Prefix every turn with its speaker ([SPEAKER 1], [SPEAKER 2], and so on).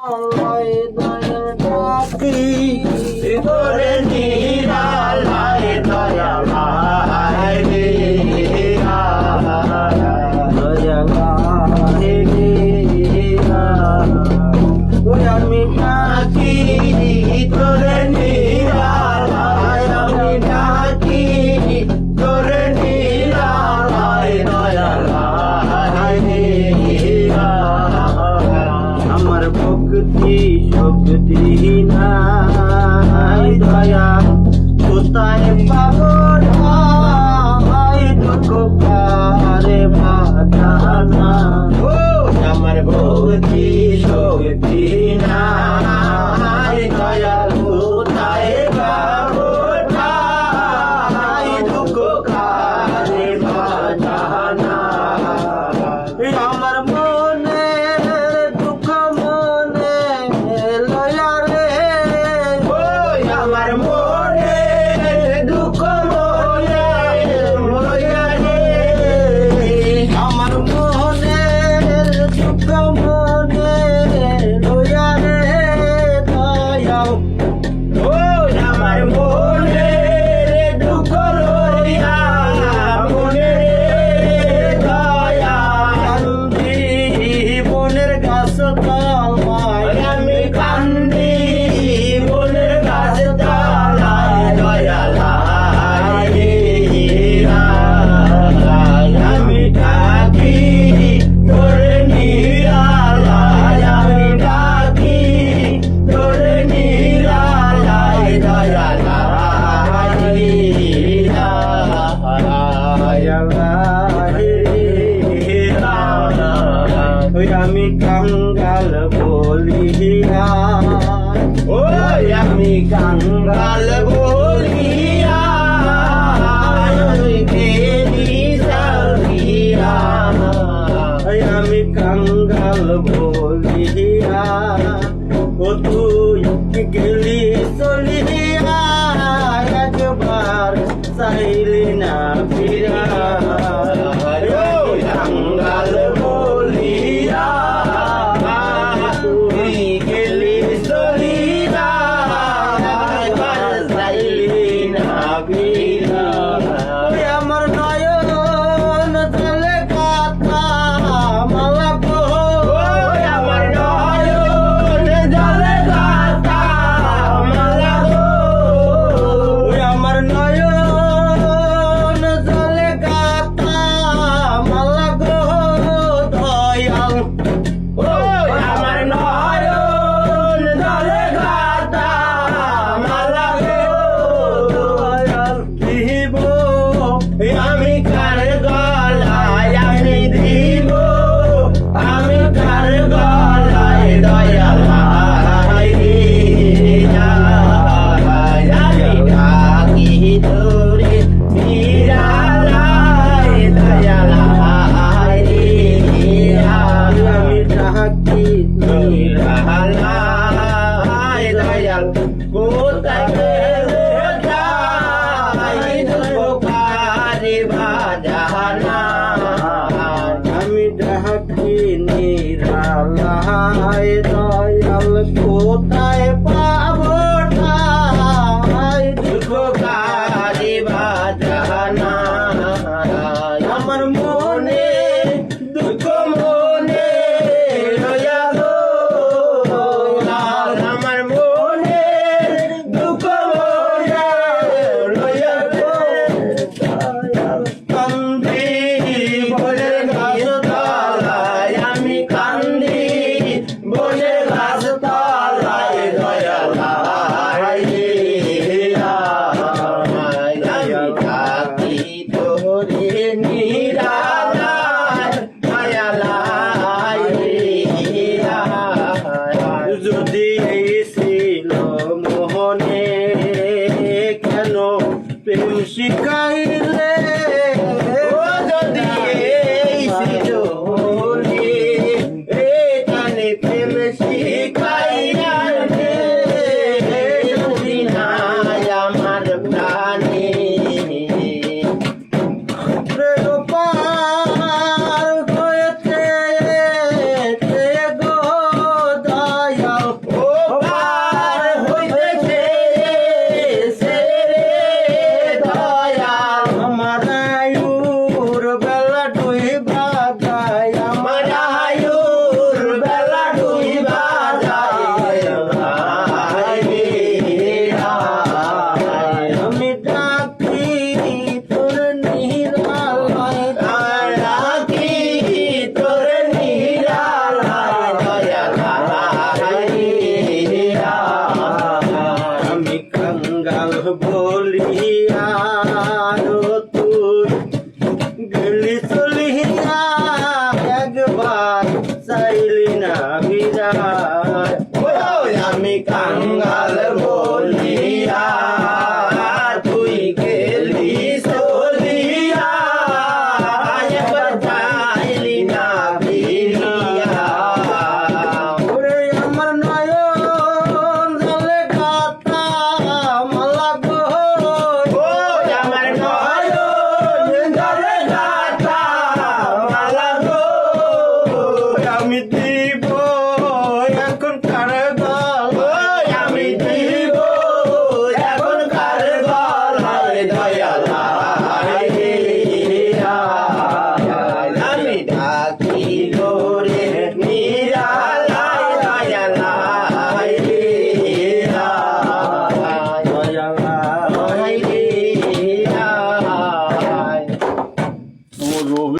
[SPEAKER 1] আল্লাহ দয়াল ডাকি তোরে নিরালায় দয়ালায় রে দয়ালায় রে ওই আমি ডাকি তোরে নিরালায় আমি ডাকি তোরে নিরালায় দয়ালায় রে আমার ভক্তি শক্তি নাই দয়া কোথায় পাবো নাই দুঃখ পারে বাঁচানা আমার ভক্তি শক্তি নাই দয়া কোথায় পাবো নাই দুঃখ পারে বাঁচানা আমার মনে দুঃখ মনে লয়া রে আমার মনে দুঃখ মনে লয়া রে আমার মনে দুঃখ মনে লয়া রে দয়াও আমার মনে দুঃখ লয়া মনে দয়া বনের গাছ তলায় আমি কান্দি বনের গাছ তলায় দয়ালায় আমি ডাকি তোরে নিরালায় আমি ডাকি তোরে নিরালায় দয়ালায় ওই আমি কাঙ্গাল বলিয়া ওই আমি কাঙ্গাল বলিয়া আমি কাঙ্গাল বলিয়া ও তুই গেলি চলিয়া একবার চাইলি না ফিরা কাঙ্গাল বলিয়া তুই গেলি চলিয়া একবার চাইলি না ফিরা আমার নয়ন জলে কথা মালা গো আমার নয়ন জলে কথা মালা গো আমার নয়ন জলে কথা মালা গো দয়াল আমার নয়ন জলে কথা মালা গো দয়াল দিব আমি কার গলায় আমি দিব আমি কার গলায় দয়ালায় রে আমি ডাকি তোরে নিরালায় দয়ালায় রে আমি ডাকি নিরালায় দয়াল কোথায় গেলে যাই দুঃখ পারে বাজানা আমি ডাকি নিরালায় দয়াল কোথায় পাবো ঠাই দুঃখ পারে বাজানা আমার মনে দুঃখ মনে লয়া গো আমার মনে দুঃখ মনে লয়া গো কান্দি বনের গাছ তলায় আমি কান্দি বনের গাছ তলায় দয়া আমি কাঙ্গাল বলিয়া